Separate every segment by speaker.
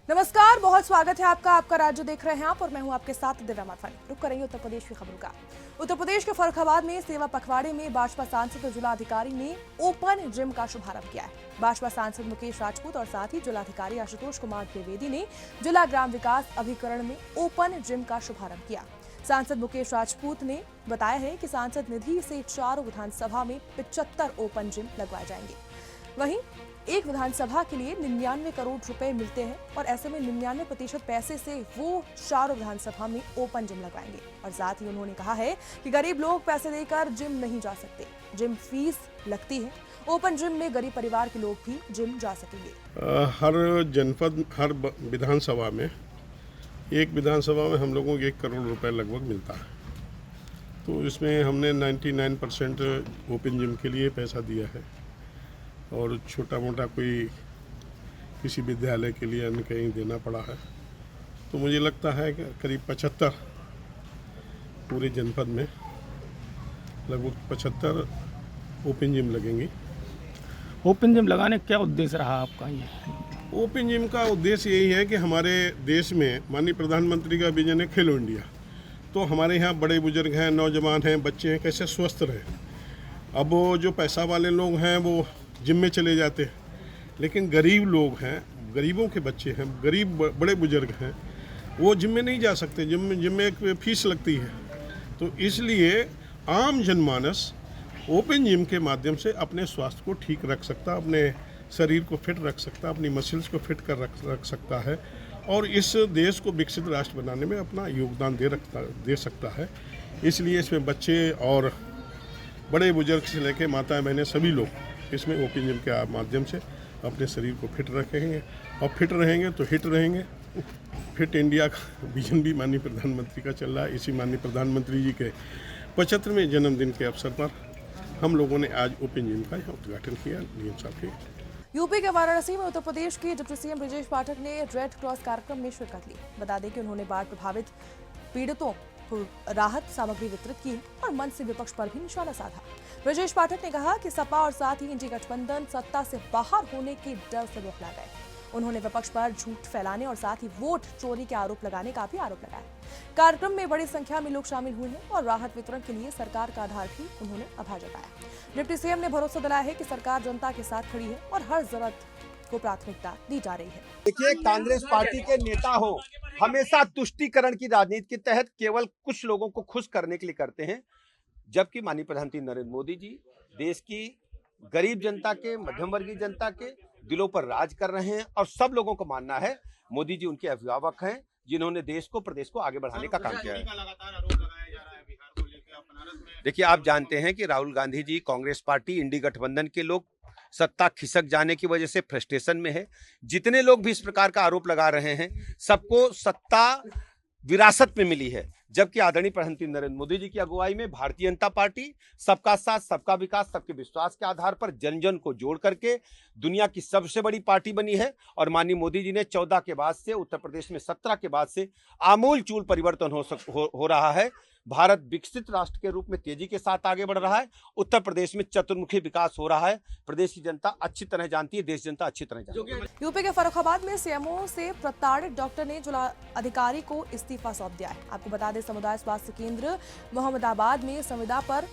Speaker 1: नमस्कार, बहुत स्वागत है आपका राज्य देख रहे हैं आप और मैं हूं आपके साथ दिव्या माथानी। रुक करेंगे उत्तर प्रदेश की खबरों का। उत्तर प्रदेश के फर्रुखाबाद में सेवा पखवाड़े में भाजपा सांसद और जिलाधिकारी ने ओपन जिम का शुभारंभ किया है। भाजपा सांसद मुकेश राजपूत और साथ ही जिलाधिकारी आशुतोष कुमार द्विवेदी ने जिला ग्राम विकास अभिकरण में ओपन जिम का शुभारंभ किया। सांसद मुकेश राजपूत ने बताया है कि सांसद निधि से 4 विधानसभा में 75 ओपन जिम लगवाए जाएंगे। वहीं एक विधानसभा के लिए 99 करोड़ रुपए मिलते हैं और ऐसे में 99% पैसे से वो 4 विधानसभा में ओपन जिम लगवाएंगे। और साथ ही उन्होंने कहा है कि गरीब लोग पैसे देकर जिम नहीं जा सकते, जिम फीस लगती है। ओपन जिम में गरीब परिवार के लोग भी जिम जा सकेंगे।
Speaker 2: हर जनपद, हर विधानसभा में, एक विधानसभा में हम लोगों को 1 करोड़ रुपए लगभग मिलता है। तो इसमें हमने 99% ओपन जिम के लिए पैसा दिया है और छोटा मोटा कोई किसी विद्यालय के लिए अन्य कहीं देना पड़ा है। तो मुझे लगता है कि करीब 75 पूरे जनपद में लगभग 75 ओपन जिम लगेंगी।
Speaker 3: ओपन जिम लगाने का क्या उद्देश्य रहा आपका? ये
Speaker 2: ओपन जिम का उद्देश्य यही है कि हमारे देश में माननीय प्रधानमंत्री का विजन है खेलो इंडिया। तो हमारे यहाँ बड़े बुजुर्ग हैं, नौजवान हैं, बच्चे हैं, कैसे स्वस्थ रहें। अब वो जो पैसा वाले लोग हैं वो जिम में चले जाते हैं, लेकिन गरीब लोग हैं, गरीबों के बच्चे हैं, गरीब बड़े बुजुर्ग हैं, वो जिम में नहीं जा सकते। जिम में एक फीस लगती है। तो इसलिए आम जनमानस ओपन जिम के माध्यम से अपने स्वास्थ्य को ठीक रख सकता, अपने शरीर को फिट रख सकता, अपनी मसल्स को फिट कर रख सकता है और इस देश को विकसित राष्ट्र बनाने में अपना योगदान दे सकता है। इसलिए इसमें बच्चे और बड़े बुजुर्ग से लेकर माताएं बहनें सभी लोग इसमें ओपन जिम के माध्यम से अपने शरीर को फिट रखेंगे और फिट रहेंगे तो हिट रहेंगे। फिट इंडिया का विजन भी माननीय प्रधानमंत्री का चल रहा है। इसी माननीय प्रधानमंत्री जी के 75वें जन्मदिन के अवसर पर हम लोगों ने आज ओपन जिम का उद्घाटन किया डीएम साहब के।
Speaker 1: यूपी के वाराणसी में उत्तर प्रदेश के डिप्टी सीएम ब्रजेश पाठक ने रेड क्रॉस कार्यक्रम में शिरकत ली। बता दें कि उन्होंने बाढ़ प्रभावित पीड़ितों को राहत सामग्री वितरित की और मंच से विपक्ष पर भी निशाना साधा। ब्रजेश पाठक ने कहा कि सपा और साथ ही इंडी गठबंधन सत्ता से बाहर होने के डर से बौखला गए। उन्होंने विपक्ष पर झूठ फैलाने और साथ ही वोट चोरी के आरोप लगाने का भी आरोप लगाया। कार्यक्रम में बड़ी संख्या में लोग शामिल हुए हैं और राहत वितरण के लिए सरकार का आधार भी उन्होंने आभार जताया। डिप्टी सीएम ने भरोसा दिलाया है कि सरकार जनता के साथ खड़ी है और हर जरूरत को प्राथमिकता दी जा रही है।
Speaker 4: देखिए, कांग्रेस पार्टी के नेता हो हमेशा तुष्टीकरण की राजनीति के तहत केवल कुछ लोगों को खुश करने के लिए करते हैं, जबकि माननीय प्रधानमंत्री नरेंद्र मोदी जी देश की गरीब जनता के, मध्यम वर्गीय जनता के दिलों पर राज कर रहे हैं और सब लोगों को मानना है मोदी जी उनके अभिभावक हैं जिन्होंने देश को, प्रदेश को आगे बढ़ाने का काम किया है। देखिए, आप जानते हैं कि राहुल गांधी जी, कांग्रेस पार्टी, इंडी गठबंधन के लोग सत्ता खिसक जाने की वजह से फ्रस्ट्रेशन में है। जितने लोग भी इस प्रकार का आरोप लगा रहे हैं, सबको सत्ता विरासत में मिली है, जबकि आदरणीय प्रधानमंत्री नरेंद्र मोदी जी की अगुवाई में भारतीय जनता पार्टी सबका साथ, सबका विकास, सबके विश्वास के आधार पर जन जन को जोड़ करके दुनिया की सबसे बड़ी पार्टी बनी है। और माननीय मोदी जी ने 14 के बाद से, उत्तर प्रदेश में 17 के बाद से आमूल चूल परिवर्तन हो रहा है। भारत विकसित राष्ट्र के रूप में तेजी के साथ आगे बढ़ रहा है। उत्तर प्रदेश में चतुर्मुखी विकास हो रहा है। प्रदेश की जनता अच्छी तरह जानती है, देश जनता अच्छी तरह जानती है।
Speaker 1: यूपी के फर्रुखाबाद में सीएमओ से प्रताड़ित डॉक्टर ने जिला अधिकारी को इस्तीफा सौंप दिया है। आपको बता दें, समुदाय स्वास्थ्य केंद्र मोहम्मदाबाद में संविदा पर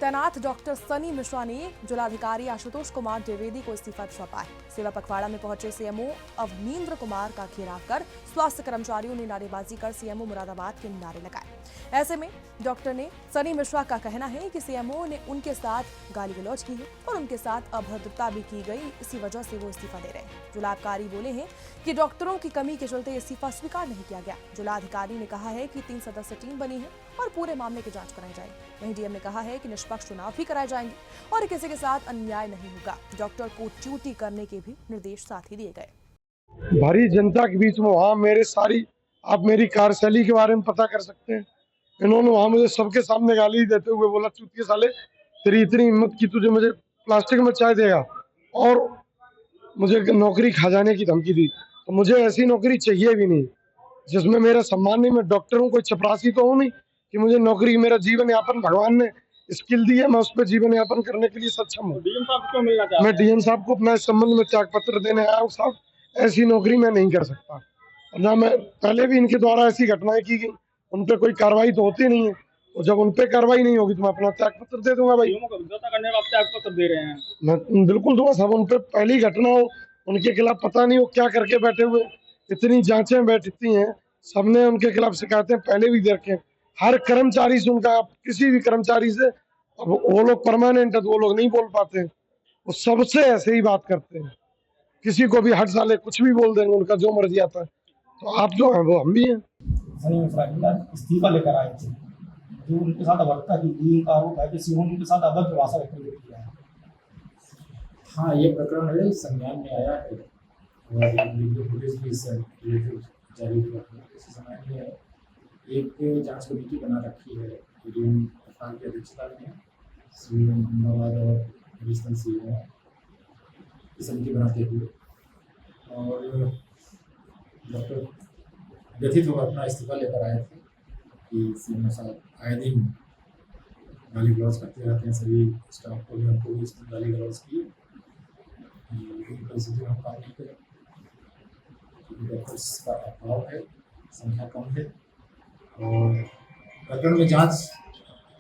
Speaker 1: तैनात डॉक्टर सनी मिश्रा ने जिलाधिकारी आशुतोष कुमार द्विवेदी को इस्तीफा सौंपा है। सेवा पखवाड़ा में पहुंचे सीएमओ अवनींद्र कुमार का घेराव कर स्वास्थ्य कर्मचारियों ने नारेबाजी कर सीएमओ मुरादाबाद के नारे लगाए। ऐसे में डॉक्टर ने सनी मिश्रा का कहना है कि सीएमओ ने उनके साथ गाली गलौज की है और उनके साथ अभद्रता भी की गई, इसी वजह से वो इस्तीफा दे रहे हैं। जिलाधिकारी बोले हैं कि डॉक्टरों की कमी के चलते इस्तीफा स्वीकार नहीं किया गया। जिलाधिकारी ने कहा है कि 3 सदस्यीय टीम बनी है और पूरे मामले की जांच कराई जाएगी। वहीं डीएम ने कहा है कि निष्पक्ष चुनाव भी कराए जाएंगे और किसी के साथ अन्याय नहीं होगा। डॉक्टर को ड्यूटी करने के भी निर्देश साथ ही दिए गए।
Speaker 5: भारी जनता के बीच में वहाँ आप मेरी कार्यशैली के बारे में पता कर सकते हैं। इन्होंने वहाँ मुझे सबके सामने गाली देते हुए बोला, चूतिए साले, तेरी इतनी हिम्मत की तुझे मुझे प्लास्टिक में चाय देगा, और मुझे नौकरी खा जाने की धमकी दी। तो मुझे ऐसी नौकरी चाहिए भी नहीं जिसमें मेरा सम्मान नहीं। मैं डॉक्टर हूँ, कोई चपरासी तो हूँ नहीं कि मुझे नौकरी, मेरा जीवन यापन भगवान ने स्किल दी है, मैं उस पर जीवन यापन करने के लिए सक्षम हूँ। मैं डीएम साहब को अपना इस संबंध में त्याग पत्र देने आया हूँ। साहब, ऐसी नौकरी मैं नहीं कर सकता। और ना मैं पहले भी इनके द्वारा ऐसी घटनाएं की गई, उन पर कोई कार्रवाई तो होती नहीं है, और जब उन पर कार्रवाई नहीं होगी तो मैं अपना त्याग पत्र दे दूंगा भाई।
Speaker 3: समझौता करने का आप त्याग पत्र दे रहे हैं?
Speaker 5: मैं बिल्कुल दूंगा साहब। उन पर पहली घटना हो, उनके खिलाफ पता नहीं हो क्या करके बैठे हुए, इतनी जांचें बैठती हैं, सबने उनके खिलाफ शिकायतें पहले भी दे रखे हैं। हर कर्मचारी से उनका, किसी भी कर्मचारी से, अब वो लोग परमानेंट है तो वो लोग नहीं बोल पाते हैं, वो सबसे ऐसे ही बात करते हैं, किसी को भी हट साले कुछ भी बोल देंगे, उनका जो मर्जी आता है। तो आप जो हैं वो हम भी हैं।
Speaker 3: सनी मिश्रा इस्तीफा लेकर आए थे, जो उनके साथ अभद्रता की गई का आरोप है कि सीओ ने उनके साथ अभद्र भाषा का प्रयोग किया है।
Speaker 6: हाँ, ये प्रकरण है, संज्ञान में आया है और दिल्ली पुलिस भी इससे रिलेटेड जारी हुआ है। इसी समय में एक जांच कमेटी बना रखी है एडीएम इरफान की अध्यक्षता में, सीओ अहमदाबाद और एडिशनल सीओ की समिति बनाते हुए, और डॉक्टर व्यथित होकर अपना इस्तीफा लेकर आए थे कि सीएम साहब आए दिन गाली गलौज करते रहते हैं, सभी स्टाफ को भी, हमको भी इसमें गाली गलौज की। परिस्थिति में हम काम नहीं करें क्योंकि डॉक्टर्स का अभाव है, संख्या कम है, और प्रकरण में जांच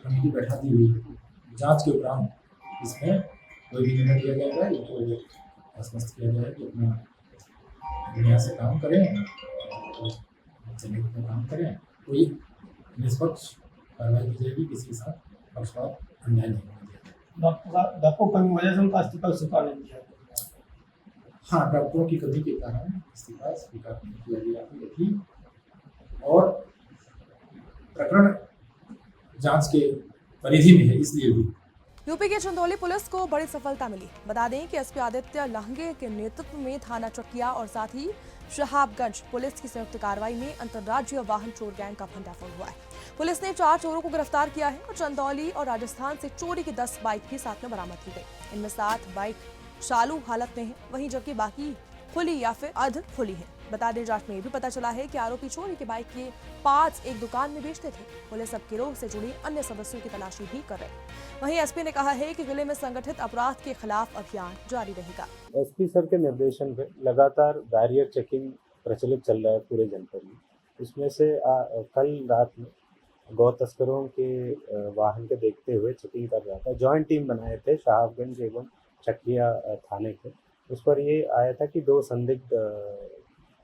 Speaker 6: कमेटी बैठा दी हुई है। जांच के उपरांत इसमें कोई भी निर्णय दिया जाएगा, इनको आश्वस्त किया जाए कि अपना दुनिया से काम करें और चले अपना काम करें, कोई निष्पक्ष कार्रवाई की जाएगी, किसी के साथ पक्षपात अन्याय नहीं होना चाहिए।
Speaker 3: डॉक्टर कमी वजह से उनका इस्तीफा स्वीकार नहीं किया।
Speaker 6: हाँ, डॉक्टरों की कमी के कारण इस्तीफा स्वीकार नहीं किया गया है, और प्रकरण जांच के परिधि में है, इसलिए भी।
Speaker 1: यूपी के चंदौली पुलिस को बड़ी सफलता मिली। बता दें कि एसपी आदित्य लांघे के नेतृत्व में थाना चकिया और साथ ही शहाबगंज पुलिस की संयुक्त कार्रवाई में अंतर्राज्यीय वाहन चोर गैंग का भंडाफोड़ हुआ है। पुलिस ने 4 चोरों को गिरफ्तार किया है और चंदौली और राजस्थान से चोरी की 10 बाइक भी साथ में बरामद की गई। इनमें 7 बाइक चालू हालत में है, वहीं जबकि बाकी खुली या फिर अर्ध खुली है। बता दें, जांच में ये भी पता चला है कि आरोपी चोरी के बाइक के पार्ट्स एक दुकान में बेचते थे। पुलिस अब गिरोह से जुड़ी अन्य सदस्यों की तलाशी भी कर रही है। वहीं एसपी ने कहा है कि जिले में संगठित अपराध के खिलाफ अभियान जारी रहेगा।
Speaker 7: एसपी सर के निर्देशन पे लगातार बैरियर चेकिंग प्रचलित चल रहा है पूरे जनपद में। इसमें से कल रात में गौ तस्करों के वाहन के देखते हुए चेकिंग कर रहा था। जॉइंट टीम बनाए थे शहाबगंज एवं चकिया थाने के। उस पर ये आया था कि 2 संदिग्ध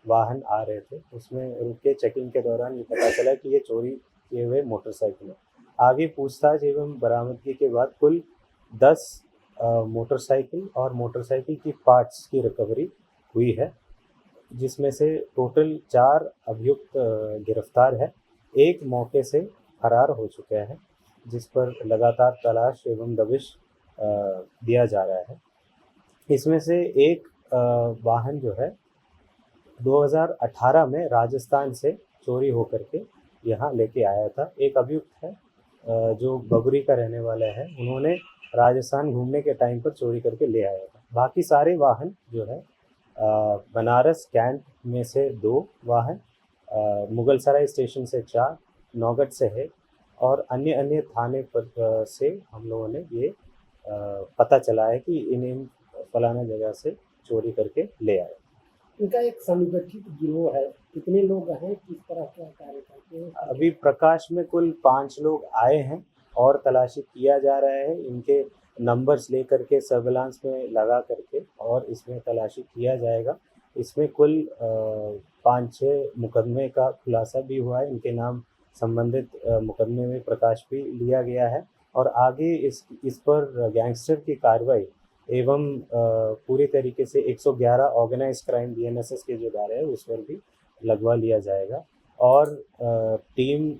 Speaker 7: वाहन आ रहे थे। उसमें रुके चेकिंग के दौरान ये पता चला कि ये चोरी किए हुए मोटरसाइकिल है। आगे पूछताछ एवं बरामदगी के बाद कुल 10 मोटरसाइकिल और मोटरसाइकिल की पार्ट्स की रिकवरी हुई है, जिसमें से टोटल 4 अभियुक्त गिरफ्तार है। एक मौके से फरार हो चुका है, जिस पर लगातार तलाश एवं दबिश दिया जा रहा है। इसमें से एक वाहन जो है 2018 में राजस्थान से चोरी होकर के यहाँ लेके आया था। एक अभियुक्त है जो बगुरी का रहने वाला है, उन्होंने राजस्थान घूमने के टाइम पर चोरी करके ले आया था। बाकी सारे वाहन जो है बनारस कैंट में से 2 वाहन, मुगलसराय स्टेशन से 4, नौगढ़ से है और अन्य थाने पर से हम लोगों ने ये पता चला है कि इन फलाना जगह से चोरी करके ले आए।
Speaker 8: इनका एक संगठित गिरोह है, कितने लोग हैं, किस तरह का कार्य करते हैं?
Speaker 7: अभी प्रकाश में कुल 5 लोग आए हैं और तलाशी किया जा रहा है। इनके नंबर्स लेकर के सर्विलांस में लगा करके और इसमें तलाशी किया जाएगा। इसमें कुल 5-6 मुकदमे का खुलासा भी हुआ है। इनके नाम संबंधित मुकदमे में प्रकाश भी लिया गया है और आगे इस पर गैंगस्टर की कार्रवाई एवं पूरी तरीके से 111 ऑर्गेनाइज क्राइम बीएनएसएस के जो धारे है उस पर भी लगवा लिया जाएगा। और टीम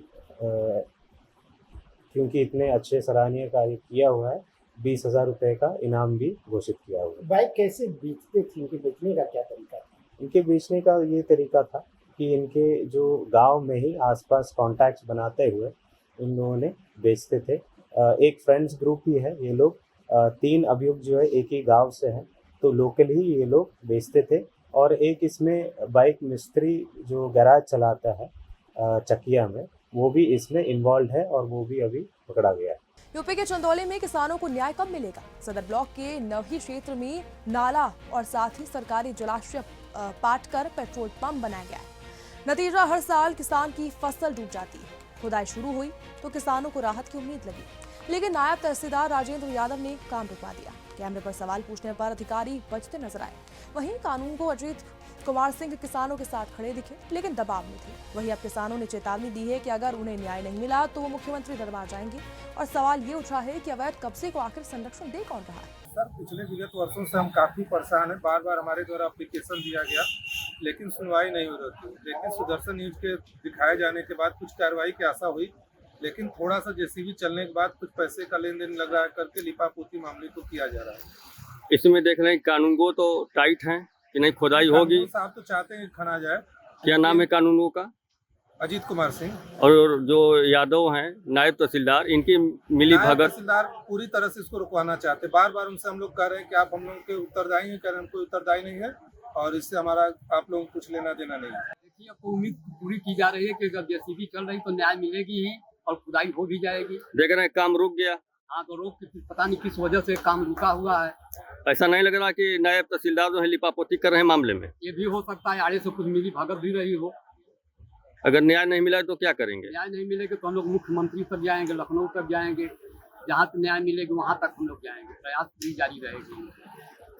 Speaker 7: क्योंकि इतने अच्छे सराहनीय कार्य किया हुआ है, 20,000 रुपये का इनाम भी घोषित किया हुआ है।
Speaker 8: बाइक कैसे बेचते थे, इनके बेचने का क्या तरीका था?
Speaker 7: इनके बेचने का ये तरीका था कि इनके जो गांव में ही आसपास कॉन्टैक्ट्स बनाते हुए इन लोगों ने बेचते थे। एक फ्रेंड्स ग्रुप ही है ये लोग। 3 अभियुक्त जो है एक ही गांव से हैं, तो लोकल ही ये लोग बेचते थे। और एक इसमें बाइक मिस्त्री जो गैराज चलाता है चकिया में, वो भी इसमें इन्वॉल्व है और वो भी अभी पकड़ा गया है।
Speaker 1: यूपी के चंदौली में किसानों को न्याय कब मिलेगा? सदर ब्लॉक के नवही क्षेत्र में नाला और साथ ही सरकारी जलाशय पाट कर पेट्रोल पंप बनाया गया है। नतीजा हर साल किसान की फसल डूब जाती है। खुदाई शुरू हुई तो किसानों को राहत की उम्मीद लगी, लेकिन नायब तहसीलदार राजेंद्र यादव ने काम रुकवा दिया। कैमरे पर सवाल पूछने पर अधिकारी बचते नजर आए। वहीं कानून को अजीत कुमार सिंह किसानों के साथ खड़े दिखे, लेकिन दबाव में थे। वहीं अब किसानों ने चेतावनी दी है कि अगर उन्हें न्याय नहीं मिला तो वो मुख्यमंत्री दरबार जाएंगे। और सवाल ये उठा है कि अवैध कब्जे को आखिर संरक्षण दे कौन रहा है?
Speaker 9: सर, पिछले विगत वर्षों से हम काफ़ी परेशान हैं। बार बार हमारे द्वारा एप्लीकेशन दिया गया, लेकिन सुनवाई नहीं हो रही थी। लेकिन सुदर्शन न्यूज के दिखाए जाने के बाद कुछ कार्रवाई की आशा हुई, लेकिन थोड़ा सा जेसीबी चलने के बाद कुछ पैसे का लेन देन लगा करके लिपापोती मामले को किया जा रहा है।
Speaker 10: इसमें देख रहे हैं कानून को तो टाइट है कि नहीं खुदाई होगी।
Speaker 9: साहब तो चाहते हैं खना जाए।
Speaker 10: क्या नाम है कानूनों का?
Speaker 9: अजीत कुमार सिंह।
Speaker 10: और जो यादव हैं नायब तहसीलदार, इनकी मिली भगत।
Speaker 9: तहसीलदार पूरी तरह से इसको रुकवाना चाहते। बार बार उनसे हम लोग कह रहे हैं कि आप हम लोग के उत्तरदायी हैं, कह रहे हैं कोई उत्तरदायी नहीं है और इससे हमारा आप लोगों को कुछ लेना देना नहीं है।
Speaker 11: देखिए, अब उम्मीद पूरी की जा रही है कि जब जेसीबी चल रही तो न्याय मिलेगी ही और खुदाई हो भी जाएगी।
Speaker 10: देख रहे हैं काम रुक गया।
Speaker 11: हाँ, तो रोक पता नहीं किस वजह से काम रुका हुआ है।
Speaker 10: ऐसा नहीं लग रहा कि नायब तहसीलदार जो है लिपापोती कर रहे हैं मामले में?
Speaker 11: ये भी हो सकता है आड़े से कुछ मिली भगत भी रही हो।
Speaker 10: अगर न्याय नहीं मिला तो क्या करेंगे?
Speaker 11: न्याय नहीं मिलेगा तो हम लोग मुख्यमंत्री तक जाएंगे, लखनऊ तक जाएंगे, जहाँ तक न्याय मिलेगा वहाँ तक हम लोग जाएंगे। प्रयास भी जारी रहेगी।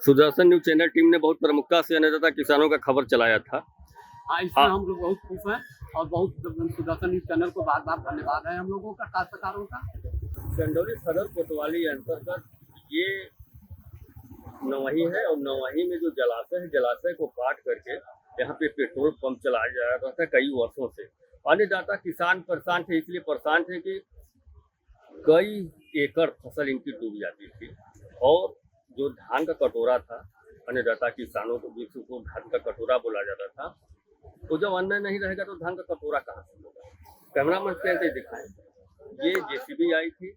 Speaker 10: सुदर्शन न्यूज चैनल टीम ने बहुत प्रमुखता से अन्नदाता किसानों का खबर चलाया था।
Speaker 11: हाँ, इसमें हम लोग बहुत खुश हैं और बहुत सुदर्शन न्यूज चैनल को बार बार धन्यवाद है हम लोगों का, काश्तकारों का।
Speaker 10: चंदौली सदर कोतवाली अंतर्गत ये नवही है और नवही में जो जलाशय है, जलाशय को काट करके यहाँ पे पेट्रोल पंप चलाया जा रहा था कई वर्षों से। अन्नदाता किसान परेशान थे, इसलिए परेशान थे कि कई एकड़ फसल इनकी डूब जाती थी और जो धान का कटोरा था, अन्नदाता किसानों को जिसको धान का कटोरा बोला जाता था, तो जब अन्न नहीं रहेगा तो धान का कटोरा कहाँ से होगा? कैमरामैन कैसे दिखाएं? ये जेसीबी आई थी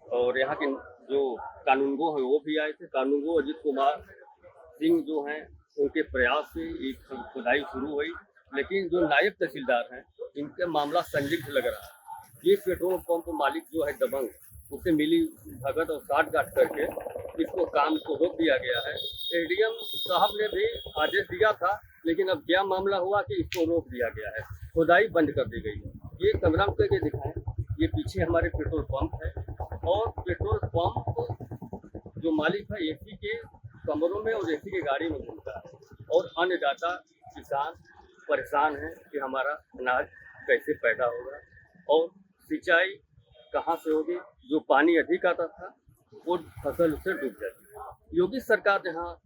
Speaker 10: और यहाँ के जो कानूनगो हैं वो भी आए थे। कानूनगो अजीत कुमार सिंह जो हैं उनके प्रयास से एक खुदाई शुरू हुई, लेकिन जो नायब तहसीलदार हैं इनका मामला संदिग्ध लग रहा है। ये पेट्रोल पंप मालिक जो है दबंग, उसे मिली भगत और साठ-गांठ करके इसको काम को रोक दिया गया है। एडीएम साहब ने भी आदेश दिया था, लेकिन अब क्या मामला हुआ कि इसको रोक दिया गया है, खुदाई बंद कर दी गई है। ये कैमरा करके दिखाएं, ये पीछे हमारे पेट्रोल पंप है और पेट्रोल पंप जो मालिक है एसी के कमरों में और एसी की गाड़ी में घूमता है और अन्नदाता किसान परेशान हैं कि हमारा अनाज कैसे पैदा होगा और सिंचाई कहाँ से होगी। जो पानी अधिक आता था वो फसल उससे डूब जाती है। योगी सरकार यहाँ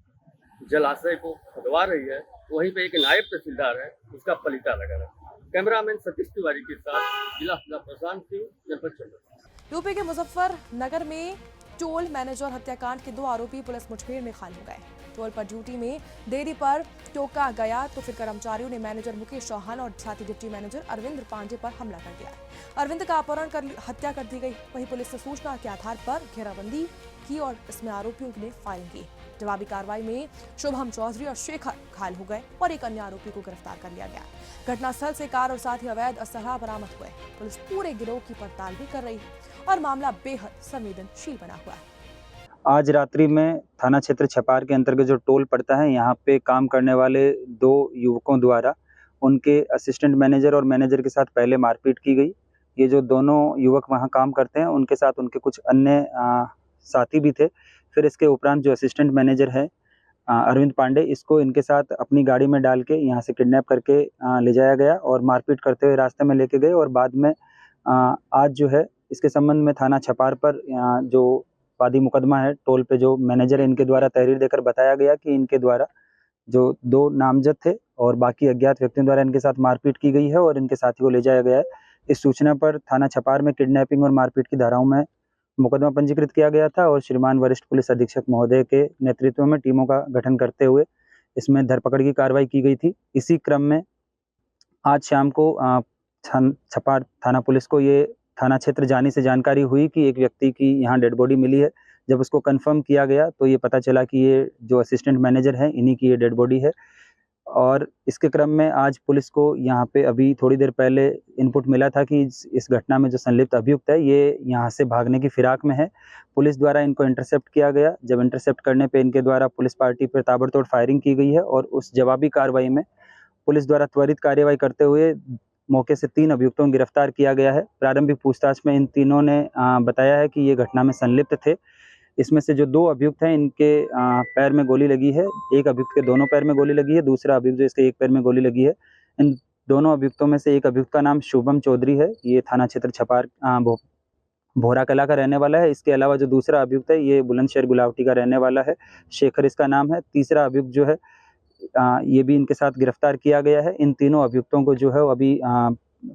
Speaker 10: जलाशय को खुदवा रही है, वहीं पे एक नायब तहसीलदार है, उसका पलीता लगा रहा है। कैमरामैन सतीश तिवारी के साथ जिला प्रशांत सिंह, जनपद चंदौली।
Speaker 1: यूपी के मुजफ्फरनगर में टोल मैनेजर हत्याकांड के 2 आरोपी पुलिस मुठभेड़ में घायल हो गए। टोल पर ड्यूटी में देरी पर टोका गया तो फिर कर्मचारियों ने मैनेजर मुकेश चौहान और साथी डिप्टी मैनेजर अरविंद पांडे पर हमला कर दिया। अरविंद का अपहरण कर हत्या कर दी गई। वहीं पुलिस ने सूचना के आधार पर घेराबंदी की और इसमें आरोपियों ने फायरिंग की। जवाबी कार्रवाई में शुभम चौधरी और शेखर घायल हो गए और एक अन्य आरोपी को गिरफ्तार कर लिया गया। घटनास्थल से कार और साथ ही अवैध असलहा बरामद हुए। पुलिस पूरे गिरोह की पड़ताल भी कर रही है और मामला बेहद संवेदनशील बना हुआ है।
Speaker 12: आज रात्रि में थाना क्षेत्र छपार के अंतर्गत जो टोल पड़ता है, यहाँ पे काम करने वाले 2 युवकों द्वारा उनके असिस्टेंट मैनेजर और मैनेजर के साथ पहले मारपीट की गई। ये जो दोनों युवक वहाँ काम करते हैं उनके साथ उनके कुछ अन्य साथी भी थे। फिर इसके उपरांत जो असिस्टेंट मैनेजर है अरविंद पांडे, इसको इनके साथ अपनी गाड़ी में डाल के यहाँ से किडनैप करके ले जाया गया और मारपीट करते हुए रास्ते में लेके गए। और बाद में आज जो है इसके संबंध में थाना छपार पर जो वादी मुकदमा है, टोल पे जो मैनेजर है, इनके द्वारा तहरीर देकर बताया गया कि इनके द्वारा जो 2 नामजद थे और बाकी अज्ञात व्यक्तियों द्वारा इनके साथ मारपीट की गई है और इनके साथी को ले जाया गया है। इस सूचना पर थाना छपार में किडनैपिंग और मारपीट की धाराओं में मुकदमा पंजीकृत किया गया था और श्रीमान वरिष्ठ पुलिस अधीक्षक महोदय के नेतृत्व में टीमों का गठन करते हुए इसमें धरपकड़ की कार्रवाई की गई थी। इसी क्रम में आज शाम को छपार थाना पुलिस को ये थाना क्षेत्र जाने से जानकारी हुई कि एक व्यक्ति की यहाँ डेड बॉडी मिली है। जब उसको कंफर्म किया गया तो ये पता चला कि ये जो असिस्टेंट मैनेजर है इन्हीं की ये डेड बॉडी है और इसके क्रम में आज पुलिस को यहाँ पे अभी थोड़ी देर पहले इनपुट मिला था कि इस घटना में जो संलिप्त अभियुक्त है ये यहाँ से भागने की फिराक में है। पुलिस द्वारा इनको इंटरसेप्ट किया गया। जब इंटरसेप्ट करने पे इनके द्वारा पुलिस पार्टी पर ताबड़तोड़ फायरिंग की गई है और उस जवाबी कार्रवाई में पुलिस द्वारा त्वरित कार्यवाही करते हुए मौके से 3 अभियुक्तों को गिरफ्तार किया गया है। प्रारंभिक पूछताछ में इन तीनों ने बताया है कि ये घटना में संलिप्त थे। इसमें से जो 2 अभियुक्त हैं इनके पैर में गोली लगी है। एक अभियुक्त के दोनों पैर में गोली लगी है, दूसरा अभियुक्त जो इसके एक पैर में गोली लगी है। इन दोनों अभियुक्तों में से एक अभियुक्त का नाम शुभम चौधरी है। ये थाना क्षेत्र छपार भोरा कला का रहने वाला है। इसके अलावा जो दूसरा अभियुक्त है ये बुलंदशहर गुलावटी का रहने वाला है, शेखर इसका नाम है। तीसरा अभियुक्त जो है ये भी इनके साथ गिरफ्तार किया गया है। इन तीनों अभियुक्तों को जो है वो अभी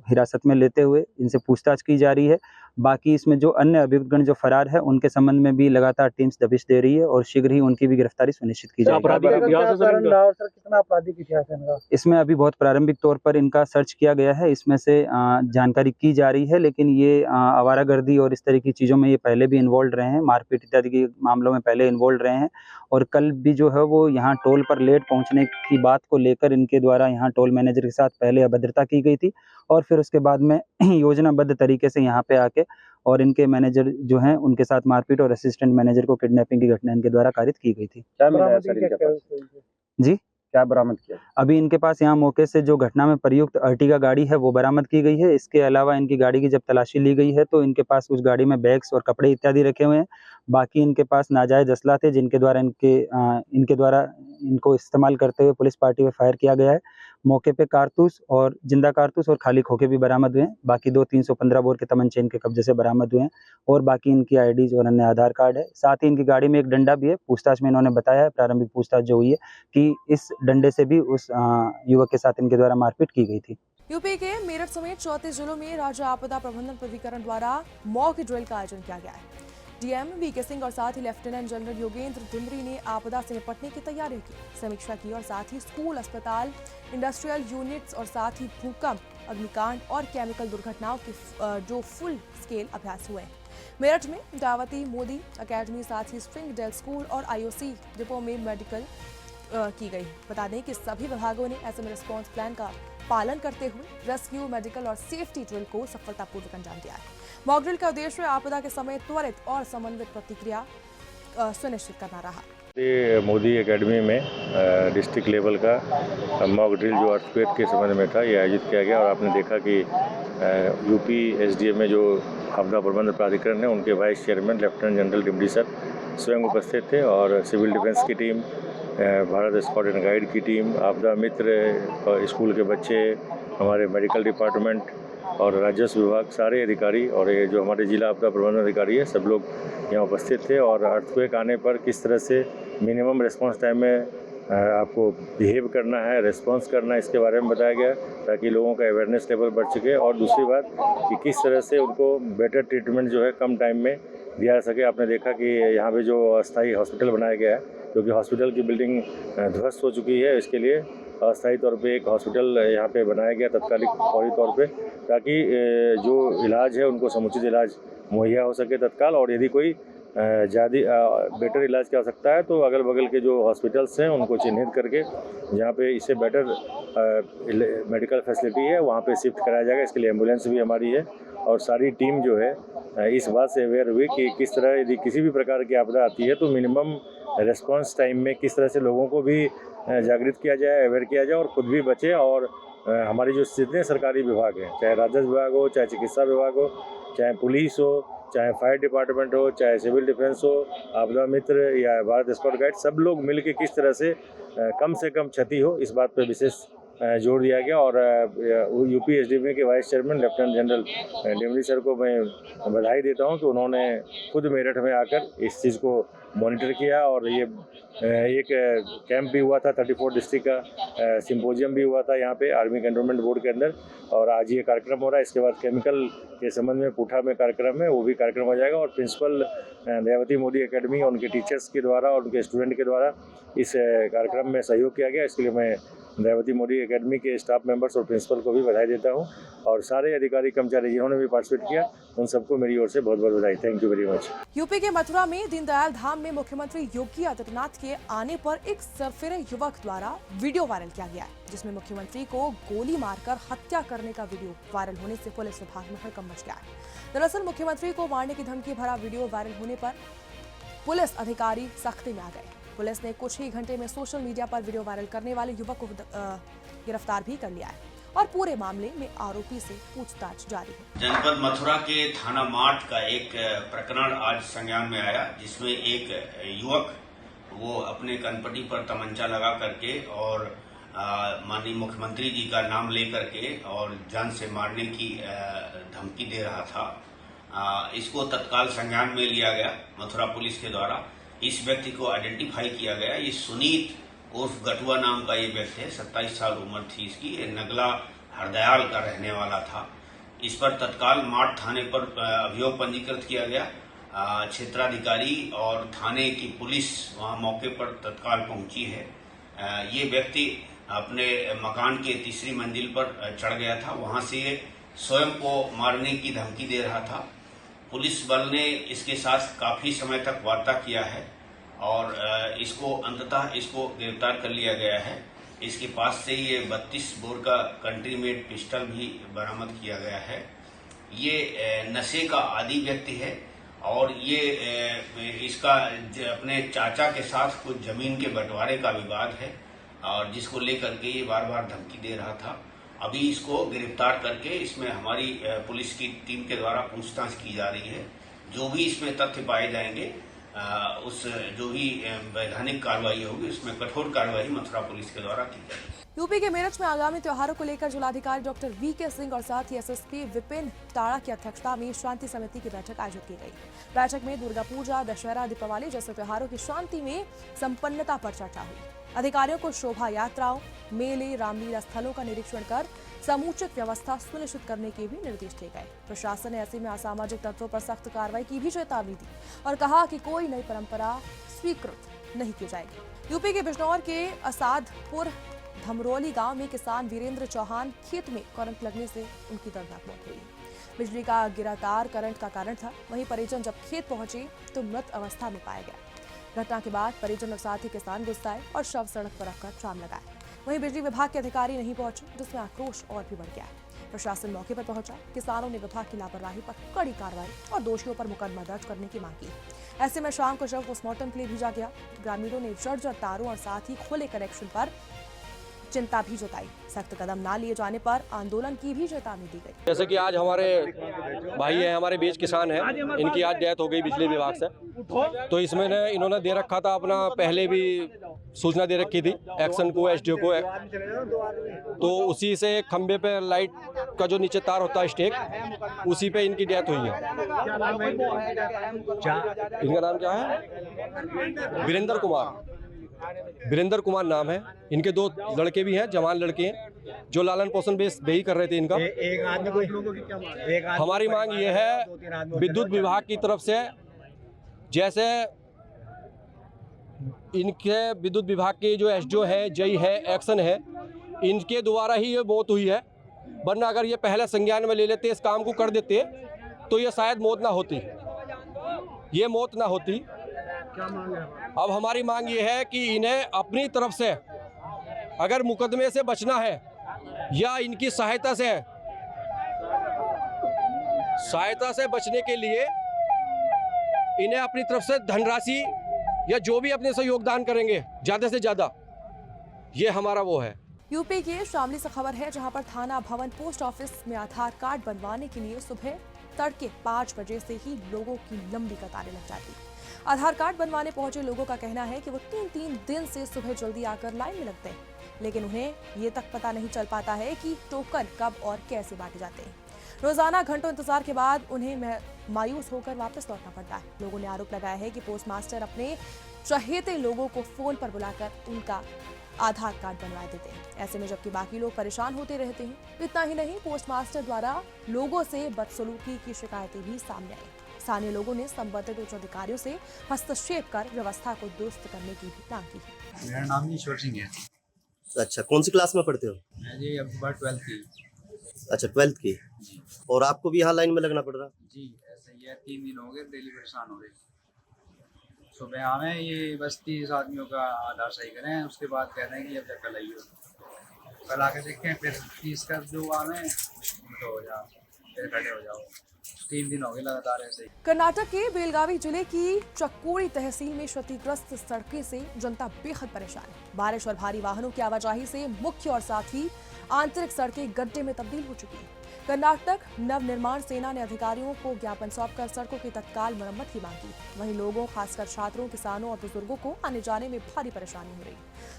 Speaker 12: हिरासत में लेते हुए इनसे पूछताछ की जा रही है। बाकी इसमें जो अन्य अभियुक्तगण जो फरार है उनके संबंध में भी लगातार टीम्स दबिश दे रही है और शीघ्र ही उनकी भी गिरफ्तारी सुनिश्चित की जाएगी।
Speaker 8: कितना आपराधिक इतिहास है इनका?
Speaker 12: इसमें अभी बहुत प्रारंभिक तौर पर इनका सर्च किया गया है। इसमें से जानकारी की जा रही है, लेकिन ये आवारागर्दी और इस तरह की चीज़ों में ये पहले भी इन्वॉल्व रहे हैं, मारपीट इत्यादि के मामलों में पहले इन्वॉल्व रहे हैं। और कल भी जो है वो यहाँ टोल पर लेट पहुँचने की बात को लेकर इनके द्वारा यहाँ टोल मैनेजर के साथ पहले अभद्रता की गई थी और फिर उसके बाद में योजनाबद्ध तरीके से यहाँ पे आके और इनके मैनेजर जो हैं उनके साथ मारपीट और असिस्टेंट मैनेजर को किडनैपिंग की घटना इनके द्वारा कारित की गई थी।
Speaker 7: क्या मिला है सर इनके पास?
Speaker 12: जी,
Speaker 7: क्या बरामद किया?
Speaker 12: अभी इनके पास यहाँ मौके से जो घटना में प्रयुक्त अर्टिगा गाड़ी है वो बरामद की गई है। इसके अलावा इनकी गाड़ी की जब तलाशी ली गई है तो इनके पास उस गाड़ी में बैग्स और कपड़े इत्यादि रखे हुए हैं। बाकी इनके पास नाजायज असला थे जिनके द्वारा इनके द्वारा इनको इस्तेमाल करते हुए पुलिस पार्टी में फायर किया गया है। मौके पे कारतूस और जिंदा कारतूस और खाली खोखे भी बरामद हुए हैं। बाकी 2 315 बोर के तमंचे इनके कब्जे से बरामद हुए हैं और बाकी इनकी आईडीज और अन्य आधार कार्ड है। साथ ही इनकी गाड़ी में एक डंडा भी है। पूछताछ में इन्होंने बताया है, प्रारंभिक पूछताछ जो हुई है, कि इस डंडे से भी उस युवक के साथ इनके द्वारा मारपीट की गई थी।
Speaker 1: यूपी के मेरठ समेत 34 जिलों में राज्य आपदा प्रबंधन प्राधिकरण द्वारा मॉक ड्रिल का आयोजन किया गया है। डीएम वीके सिंह और साथ ही लेफ्टिनेंट जनरल योगेंद्र डिमरी ने आपदा से निपटने की तैयारी की, समीक्षा की और साथ ही स्कूल, अस्पताल, इंडस्ट्रियल यूनिट्स और साथ ही भूकंप, अग्निकांड और केमिकल दुर्घटनाओं के जो फुल स्केल अभ्यास हुए। मेरठ में दावती मोदी अकेडमी, साथ ही स्प्रिंगडेल स्कूल और आईओसी डिपो में मेडिकल की गई। बता दें कि सभी विभागों ने एसएम रिस्पांस प्लान का पालन करते हुए रेस्क्यू, मेडिकल और सेफ्टी ड्रिल को सफलतापूर्वक अंजाम दिया है। मॉक ड्रिल का उद्देश्य आपदा के समय त्वरित और समन्वित प्रतिक्रिया सुनिश्चित करना रहा।
Speaker 13: मोदी एकेडमी में डिस्ट्रिक्ट लेवल का मॉक ड्रिल जो अर्थक्वेक के संबंध में था ये आयोजित किया गया और आपने देखा कि यूपी एसडीएम में जो आपदा प्रबंधन प्राधिकरण है उनके vice chairman lieutenant general Dimri sir स्वयं उपस्थित थे और सिविल डिफेंस की team, Bharat scout and guide की टीम, आपदा मित्र, स्कूल के बच्चे, हमारे मेडिकल डिपार्टमेंट और राजस्व विभाग, सारे अधिकारी और ये जो हमारे जिला आपदा प्रबंधन अधिकारी है सब लोग यहाँ उपस्थित थे। और अर्थक्वेक आने पर किस तरह से मिनिमम रिस्पांस टाइम में आपको बिहेव करना है, रिस्पांस करना है, इसके बारे में बताया गया ताकि लोगों का अवेयरनेस लेवल बढ़ सके। और दूसरी बात कि किस तरह से उनको बेटर ट्रीटमेंट जो है कम टाइम में दिया जा सके। आपने देखा कि यहाँ पे जो अस्थायी हॉस्पिटल बनाया गया है, क्योंकि हॉस्पिटल की बिल्डिंग ध्वस्त हो चुकी है, इसके लिए अस्थायी तौर पे एक हॉस्पिटल यहाँ पे बनाया गया तत्कालिक फौरी तौर पे, ताकि जो इलाज है उनको समुचित इलाज मुहैया हो सके तत्काल। और यदि कोई ज़्यादा बेटर इलाज की आवश्यकता है तो अगल बगल के जो हॉस्पिटल्स हैं उनको चिन्हित करके जहाँ पे इससे बेटर मेडिकल फैसिलिटी है वहाँ पे शिफ्ट कराया जाएगा। इसके लिए एम्बुलेंस भी हमारी है और सारी टीम जो है इस बात से अवेयर हुई कि किस तरह यदि किसी भी प्रकार की आपदा आती है तो मिनिमम रिस्पांस टाइम में किस तरह से लोगों को भी जागृत किया जाए, अवेयर किया जाए और खुद भी बचे। और हमारे जो जितने सरकारी विभाग हैं, चाहे राजस्व विभाग हो, चाहे चिकित्सा विभाग हो, चाहे पुलिस हो, चाहे फायर डिपार्टमेंट हो, चाहे सिविल डिफेंस हो, आपदा मित्र या भारत स्काउट गाइड, सब लोग मिलकर किस तरह से कम क्षति हो इस बात पर विशेष जोर दिया गया। और यूपी एसडीएम के vice chairman lieutenant general Dimri sir को मैं बधाई देता हूं कि उन्होंने खुद मेरठ में आकर इस चीज़ को मॉनिटर किया। और ये एक कैंप भी हुआ था, 34 डिस्ट्रिक्ट का सिंपोजियम भी हुआ था यहाँ पे आर्मी कैंटोनमेंट बोर्ड के अंदर, और आज ये कार्यक्रम हो रहा है। इसके बाद केमिकल के संबंध में पूठा में कार्यक्रम है, वो भी कार्यक्रम हो जाएगा। और प्रिंसिपल दावती मोदी एकेडमी और उनके टीचर्स के द्वारा और उनके स्टूडेंट के द्वारा इस कार्यक्रम में सहयोग किया गया। इसके लिए मैं द्रौपदी मोदी एकेडमी के स्टाफ मेंबर्स और प्रिंसिपल को भी बधाई देता हूँ, और सारे अधिकारी कर्मचारी जिन्होंने भी पार्टिसिपेट किया उन सबको मेरी ओर से बहुत बहुत बधाई। Thank you very much.
Speaker 1: UP के मथुरा में दीनदयाल धाम में मुख्यमंत्री योगी आदित्यनाथ के आने पर एक सरफिरे युवक द्वारा वीडियो वायरल किया गया है, जिसमें मुख्यमंत्री को गोली मारकर हत्या करने का वीडियो वायरल होने से पुलिस विभाग में हड़कंप मच गया है। दरअसल मुख्यमंत्री को मारने की धमकी भरा वीडियो वायरल होने पर पुलिस अधिकारी सख्ती में आ गए। पुलिस ने कुछ ही घंटे में सोशल मीडिया पर वीडियो वायरल करने वाले युवक को गिरफ्तार भी कर लिया है और पूरे मामले में आरोपी से पूछताछ जारी है।
Speaker 14: जनपद मथुरा के थाना माठ का एक प्रकरण आज संज्ञान में आया, जिसमें एक युवक वो अपने कनपटी पर तमंचा लगा करके और माननीय मुख्यमंत्री जी का नाम ले करके और जान से मारने की धमकी दे रहा था। इसको तत्काल संज्ञान में लिया गया मथुरा पुलिस के द्वारा। इस व्यक्ति को आइडेंटिफाई किया गया। ये सुनीत उर्फ गटुआ नाम का ये व्यक्ति है, 27 साल उम्र थी इसकी। ये नगला हरदयाल का रहने वाला था। इस पर तत्काल माठ थाने पर अभियोग पंजीकृत किया गया। क्षेत्राधिकारी और थाने की पुलिस वहां मौके पर तत्काल पहुंची है। ये व्यक्ति अपने मकान के तीसरी मंजिल पर चढ़ गया था। वहां से स्वयं को मारने की धमकी दे रहा था। पुलिस बल ने इसके साथ काफी समय तक वार्ता किया है और अंततः इसको गिरफ्तार कर लिया गया है। इसके पास से ये 32 बोर का कंट्री मेड पिस्टल भी बरामद किया गया है। ये नशे का आदी व्यक्ति है और ये इसका अपने चाचा के साथ कुछ जमीन के बंटवारे का विवाद है और जिसको लेकर के ये बार बार धमकी दे रहा था। अभी इसको गिरफ्तार करके इसमें हमारी पुलिस की टीम के द्वारा पूछताछ की जा रही है। जो भी इसमें तथ्य पाए जाएंगे जो भी वैधानिक कार्रवाई होगी उसमें कठोर कार्रवाई मथुरा पुलिस के द्वारा की जाएगी।
Speaker 1: यूपी के मेरठ में आगामी त्योहारों को लेकर जिलाधिकारी डॉक्टर वी.के. सिंह और साथ ही एसएसपी विपिन ताड़ा की अध्यक्षता में शांति समिति की बैठक आयोजित की गई। बैठक में दुर्गा पूजा, दशहरा, दीपावली जैसे त्योहारों की शांति में संपन्नता पर चर्चा हुई। अधिकारियों को शोभा यात्राओं, मेले, रामलीला स्थलों का निरीक्षण कर समुचित व्यवस्था सुनिश्चित करने के भी निर्देश दिए गए। प्रशासन ने ऐसे में असामाजिक तत्वों पर सख्त कार्रवाई की भी चेतावनी दी और कहा कि कोई नई परंपरा स्वीकृत नहीं की जाएगी। यूपी के बिजनौर के असादपुर धमरोली गांव में किसान वीरेंद्र चौहान खेत में करंट लगने से उनकी दर्दनाक मौत हुई। बिजली का गिरा तार करंट का कारण था। वहीं परिजन जब खेत पहुंचे तो मृत अवस्था में पाया गया। घटना के बाद परिजन और साथ ही किसान गुस्सा आए और शव सड़क पर रखकर जाम लगाए। वहीं बिजली विभाग के अधिकारी नहीं पहुंचे, जिसमें आक्रोश और भी बढ़ गया। प्रशासन मौके पर पहुंचा। किसानों ने विभाग की लापरवाही पर कड़ी कार्रवाई और दोषियों पर मुकदमा दर्ज करने की मांग की। ऐसे में शाम को शव पोस्टमार्टम के लिए भेजा गया। ग्रामीणों ने जर्जर तारों और साथ ही खुले कनेक्शन पर चिंता भी जताई। सख्त कदम ना लिए जाने पर आंदोलन की भी चेतावनी दी गई।
Speaker 15: जैसे कि आज हमारे भाई हैं, हमारे बीच किसान हैं, इनकी आज डेथ हो गई बिजली विभाग से। तो इसमें इन्होंने दे रखा था अपना, पहले भी सूचना दे रखी थी एक्शन को, एसडीओ को। तो उसी से एक खंबे पे लाइट का जो नीचे तार होता है स्टेक, उसी पे इनकी डेथ हुई है। इनका नाम क्या है? वीरेंद्र कुमार नाम है। इनके 2 लड़के भी हैं, जवान लड़के हैं, जो लालन पोषण बेस बेही कर रहे थे इनका। हमारी मांग ये है विद्युत विभाग की तरफ से, जैसे इनके विद्युत विभाग के जो एसडीओ है, जई है, एक्शन है, इनके द्वारा ही ये मौत हुई है। वरना अगर ये पहले संज्ञान में ले लेते, इस काम को कर देते, तो ये शायद मौत ना होती, ये मौत ना होती। अब हमारी मांग ये है कि इन्हें अपनी तरफ से अगर मुकदमे से बचना है या इनकी सहायता से बचने के लिए इन्हें अपनी तरफ से धनराशि या जो भी अपने से योगदान करेंगे ज़्यादा से ज़्यादा, ये हमारा वो है।
Speaker 1: यूपी के शामली से खबर है, जहां पर थाना भवन पोस्ट ऑफिस में आधार कार्ड बनवाने के लिए सुबह तड़के 5 बजे से ही लोगों की लंबी कतारें लग जाती। आधार कार्ड बनवाने पहुंचे लोगों का कहना है कि वो 3-3 दिन से सुबह जल्दी आकर लाइन में लगते हैं, लेकिन उन्हें ये तक पता नहीं चल पाता है कि टोकन कब और कैसे बांटे जाते हैं। रोजाना घंटों इंतजार के बाद उन्हें मायूस होकर वापस लौटना पड़ता है। लोगों ने आरोप लगाया है कि पोस्ट मास्टर अपने चहेते लोगों को फोन पर बुलाकर उनका आधार कार्ड बनवा देते हैं। ऐसे में जबकि बाकी लोग परेशान होते रहते हैं। इतना ही नहीं, पोस्ट मास्टर द्वारा लोगों से बदसलूकी की शिकायतें भी सामने आई। स्थानीय लोगों ने संबंधित उच्च अधिकारियों से हस्तक्षेप कर व्यवस्था को दुरुस्त करने की भी मांग की है।
Speaker 16: मेरा नाम ईश्वर सिंह है। अच्छा, कौन सी क्लास में पढ़ते हो?
Speaker 17: मैं जी अब 12th की।
Speaker 16: अच्छा, 12th की। और आपको भी यहाँ लाइन में लगना पड़ रहा?
Speaker 17: जी ऐसा ही है, 3 दिन हो गए डेली परेशान हो रहे। सुबह हमें ये बस 30 आदमियों का आधार सही करें, उसके बाद कह रहे हैं कि अब तक कल आइए, कल आके देखें, फिर 30 का जो हमें तो हो जाओ, फिर खड़े हो जाओ। 3 दिन हो गए लगातार ऐसे ही।
Speaker 1: कर्नाटक के बेलगावी जिले की चक्कोड़ी तहसील में क्षतिग्रस्त सड़कें से जनता बेहद परेशान है। बारिश और भारी वाहनों की आवाजाही से मुख्य और साथ ही आंतरिक सड़कें गड्ढे में तब्दील हो चुकी हैं। कर्नाटक नवनिर्माण सेना ने अधिकारियों को ज्ञापन सौंपकर सड़कों की तत्काल मरम्मत की मांग की। वहीं लोगों, खासकर छात्रों, किसानों और बुजुर्गों को आने जाने में भारी परेशानी हो रही।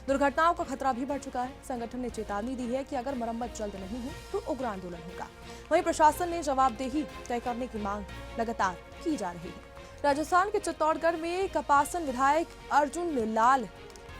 Speaker 1: दुर्घटनाओं का खतरा भी बढ़ चुका है। संगठन ने चेतावनी दी है कि अगर मरम्मत जल्द नहीं हुई तो उग्र आंदोलन होगा। वहीं प्रशासन ने जवाबदेही तय करने की मांग लगातार की जा रही है। राजस्थान के चित्तौड़गढ़ में कपासन विधायक अर्जुन लाल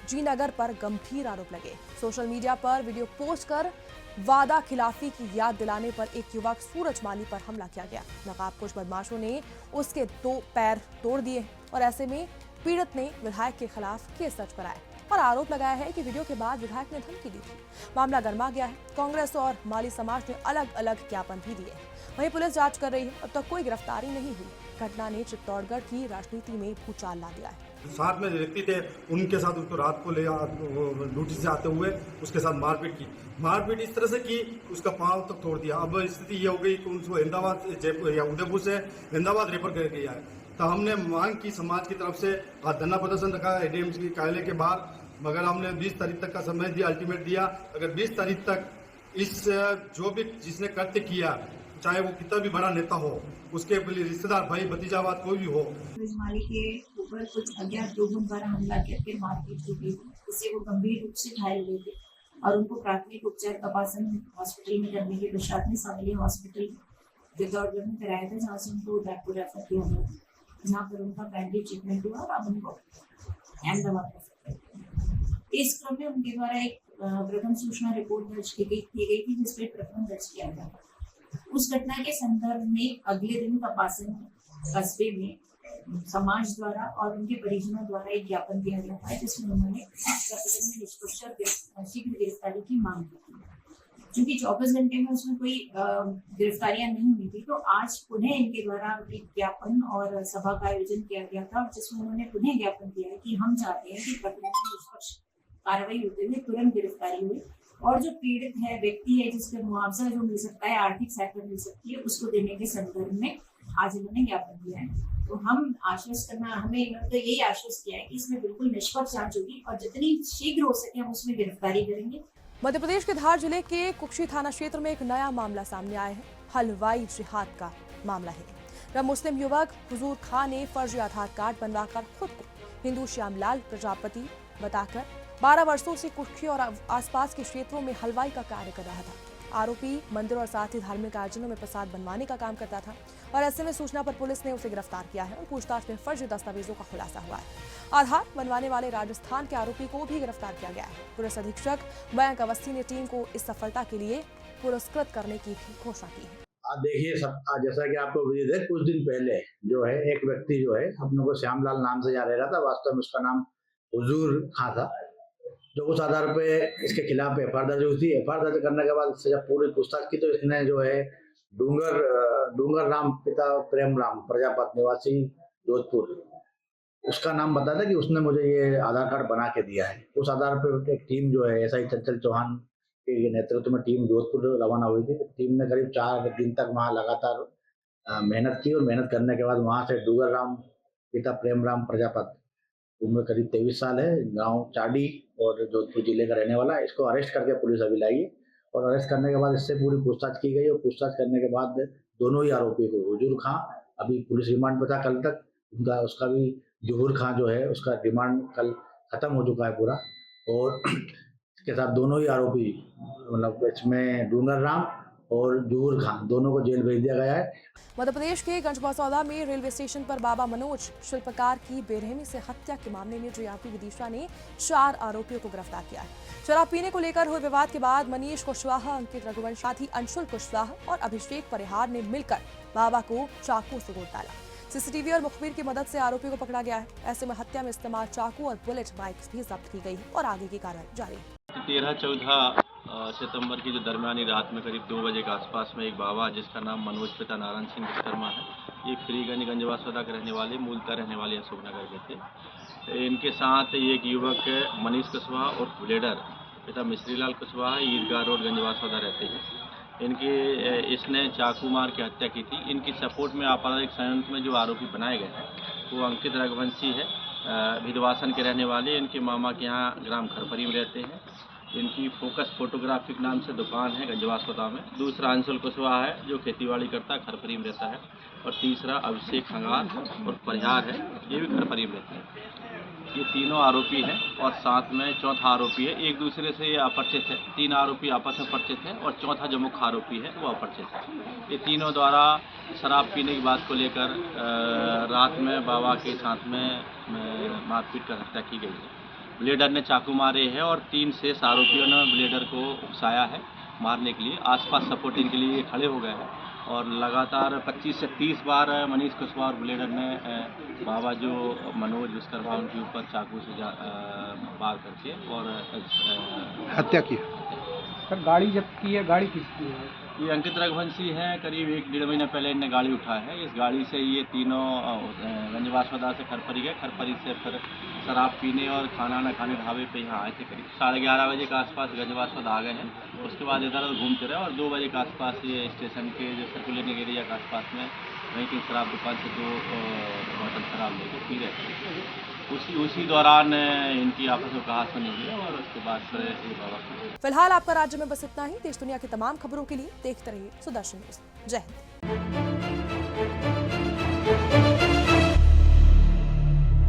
Speaker 1: जी नगर पर गंभीर आरोप लगे। सोशल मीडिया पर वीडियो पोस्ट कर वादा खिलाफी की याद दिलाने पर एक युवक सूरज माली पर हमला किया गया। नकाबपोश बदमाशों ने उसके 2 पैर तोड़ दिए और ऐसे में पीड़ित ने विधायक के खिलाफ केस दर्ज कराया और आरोप लगाया है कि वीडियो के बाद विधायक ने धमकी दी थी। मामला गर्मा गया है। कांग्रेस और माली समाज ने अलग अलग ज्ञापन भी दिए। वहीं पुलिस जांच कर रही है। अब तक कोई गिरफ्तारी नहीं हुई। घटना ने चित्तौड़गढ़ की राजनीति में भूचाल ला दिया है।
Speaker 18: साथ में जो व्यक्ति थे उनके साथ उसको रात को ड्यूटी से आते हुए उसके साथ मारपीट की। मारपीट इस तरह से की उसका पांव तक तोड़ दिया। अब स्थिति ये हो गई कि उसको अहमदाबाद जयपुर या उदयपुर से अहमदाबाद रेफर कर दिया है। तो हमने मांग की समाज की तरफ से, आज धरना प्रदर्शन रखा एडीएमसी के कार्यालय के बाहर, मगर हमने 20 तारीख तक का समय दिया, अल्टीमेट दिया। अगर 20 तारीख तक इस जो भी जिसने कृत्य किया, चाहे वो कितना भी बड़ा नेता हो, उसके रिश्तेदार, भाई भतीजावाद कोई भी हो,
Speaker 19: माली के ऊपर कुछ अज्ञात लोगों द्वारा हमला करके मारपीट की गई, इससे वो गंभीर रूप से घायल हुए थे और उनको प्राथमिक उपचार कपासन हॉस्पिटल में करने के पश्चात में सामने हॉस्पिटल चित्तौड़गढ़ में कराया था, जहाँ से उनको उदयपुर रेफर किया गया, जहाँ पर उनका प्राइमरी ट्रीटमेंट हुआ और अब उनको अहमदाबाद रेफर किया। इस क्रम में उनके द्वारा एक प्रथम सूचना रिपोर्ट दर्ज की गई थी, जिसपे प्रकरण दर्ज किया गया था। उस घटना के संदर्भ में अगले दिन कपासन कस्बे में समाज द्वारा और उनके परिजनों द्वारा एक ज्ञापन दिया गया था, जिसमें उन्होंने प्रकरण में निष्पक्ष और शीघ्र गिरफ्तारी की मांग की थी। चूंकि 24 घंटे में उसमें कोई गिरफ्तारियां नहीं हुई थी, तो आज पुनः इनके द्वारा एक ज्ञापन और सभा का आयोजन किया गया था, जिसमें उन्होंने पुनः ज्ञापन दिया है कि हम चाहते हैं कि प्रकरण में निष्पक्ष कार्रवाई होते हुए तुरंत गिरफ्तारी हुई और जो पीड़ित है, व्यक्ति है, जिसका मुआवजा जो मिल सकता है, आर्थिक सहायता मिल सकती है, उसको देने के संदर्भ में आज इन्होंने ज्ञापन दिया है। तो हम आश्वस्त करना, हमें इन्होंने तो यही आश्वस्त किया है कि इसमें बिल्कुल निष्पक्ष जांच होगी और जितनी शीघ्र हो सके हम उसमें गिरफ्तारी करेंगे।
Speaker 1: मध्य प्रदेश के धार जिले के कुक्षी थाना क्षेत्र में एक नया मामला सामने आया है। हलवाई जिहाद का मामला है। वह मुस्लिम युवक हुजूर खान ने फर्जी आधार कार्ड बनवाकर खुद को हिंदू श्यामलाल प्रजापति बताकर 12 वर्षों से कुक्षी और आसपास के क्षेत्रों में हलवाई का कार्य कर रहा था। आरोपी मंदिर और साथ ही धार्मिक आयोजनों में प्रसाद बनवाने का काम करता था और ऐसे में सूचना पर पुलिस ने उसे गिरफ्तार किया है और पूछताछ में फर्जी दस्तावेजों का खुलासा हुआ है। आधार बनवाने वाले राजस्थान के आरोपी को भी गिरफ्तार किया गया है। पुलिस अधीक्षक मयंक अवस्थी ने टीम को इस सफलता के लिए पुरस्कृत करने की भी घोषणा की है।
Speaker 20: देखिए, जैसा कि आपको विदित है, कुछ दिन पहले जो है एक व्यक्ति जो है अपने को श्यामलाल नाम से याद रहा था, वास्तव में उसका नाम हुजूर खां था, जो उस आधार पे इसके खिलाफ एफआईआर दर्ज हुई थी। एफआईआर दर्ज करने के बाद इससे जब पूरी पूछताछ की तो इसने जो है डूंगर राम पिता प्रेम राम प्रजापति निवासी जोधपुर, उसका नाम बताया था कि उसने मुझे ये आधार कार्ड बना के दिया है। उस आधार पर एक टीम जो है एसआई चंचल चौहान के नेतृत्व में टीम जोधपुर रवाना हुई थी। टीम ने करीब 4 दिन तक वहाँ लगातार मेहनत की और मेहनत करने के बाद वहाँ से डूंगर राम पिता प्रेम राम प्रजापति, उम्र करीब 23 साल है, गांव चाडी और जोधपुर जिले का रहने वाला है, इसको अरेस्ट करके पुलिस अभी लाई है और अरेस्ट करने के बाद इससे पूरी पूछताछ की गई और पूछताछ करने के बाद दोनों ही आरोपी को, हुजूर खां अभी पुलिस रिमांड पर था कल तक, उसका भी जहूर खां जो है उसका रिमांड कल खत्म हो चुका है पूरा, और इसके साथ दोनों ही आरोपी मतलब इसमें डूंगर राम और जहूर खान दोनों को जेल भेज दिया गया है।
Speaker 1: मध्य प्रदेश के गंजबसौदा में रेलवे स्टेशन पर बाबा मनोज शिल्पकार की बेरहमी से हत्या के मामले में जीआरपी विदिशा ने 4 आरोपियों को गिरफ्तार किया है। शराब पीने को लेकर हुए विवाद के बाद मनीष कुशवाहा, अंकित रघुवंश, साथ ही अंशुल कुशवाहा और अभिषेक परिहार ने मिलकर बाबा को चाकू से गोद डाला। सीसीटीवी और मुखबिर की मदद से आरोपियों को पकड़ा गया है। ऐसे में हत्या में इस्तेमाल चाकू और बुलेट बाइक भी जब्त की गई है और आगे की कार्रवाई जारी है।
Speaker 21: 13-14 सितंबर की जो दरमियानी रात में करीब 2 बजे के आसपास में एक बाबा जिसका नाम मनोज पिता नारायण सिंह विश्वकर्मा है, ये फ्रीगंज गंजवासौदा के रहने वाले, मूलतः रहने वाले अशोकनगर के थे। इनके साथ एक युवक मनीष कुशवाहा और ब्लेडर पिता मिश्रीलाल कुशवाहा ईदगाह रोड गंजवासौदा रहते हैं। इसने चाकू मार के हत्या की थी। इनकी सपोर्ट में आपराधिक संयंत्र में जो आरोपी बनाए गए हैं वो अंकित रघुवंशी है, भिदवासन के रहने वाले, इनके मामा के यहाँ ग्राम खरपरी में रहते हैं। इनकी फोकस फोटोग्राफिक नाम से दुकान है गंजवासौदा में। दूसरा अंशुल कुशवाहा है जो खेतीबाड़ी करता है, खरपरी में रहता है। और तीसरा अभिषेक हंगार और परिहार है, ये भी खरपरी में रहते हैं। ये तीनों आरोपी हैं और साथ में चौथा आरोपी है, एक दूसरे से ये अपरिचित है। 3 आरोपी आपस में परिचित हैं और चौथा जो मुख्य आरोपी है वो अपरिचित है। ये तीनों द्वारा शराब पीने की बात को लेकर रात में बाबा के साथ में मारपीट कर हत्या की गई है। ब्लेडर ने चाकू मारे हैं और 3 शेष आरोपियों ने ब्लेडर को उकसाया है मारने के लिए। आसपास सपोर्टिंग के लिए खड़े हो गए हैं और लगातार 25 से 30 बार मनीष कुशवाहा और ब्लेडर ने बाबा जो मनोज विश्वकर्मा उनके ऊपर चाकू से वार करके और
Speaker 22: हत्या की।
Speaker 17: सर गाड़ी जब्त की है, गाड़ी किसकी है?
Speaker 21: ये अंकित रघुवंशी है, करीब 1-1.5 महीने पहले इनने गाड़ी उठाया है। इस गाड़ी से ये तीनों गंजवासौदा से खरपरी गए, खरपरी से फिर शराब पीने और खाना न खाने ढाबे पे यहाँ आए थे। करीब 11:30 बजे के आसपास गंजवासौदा आ गए हैं। उसके बाद इधर उधर घूमते रहे और 2 बजे के आसपास ये स्टेशन के जो सर्कुलेटिंग एरिया के आसपास में वहीं की शराब दुकान से 2 बोतल शराब लेकर पी रहे थे। उसी दौरान इनकी आपस में कहासुनी हुई और उसके बाद फिर ये बाबा।
Speaker 1: फिलहाल आपका राज्य में बस इतना ही। देश दुनिया की तमाम खबरों के लिए देखते रहिए सुदर्शन न्यूज। जय हिंद।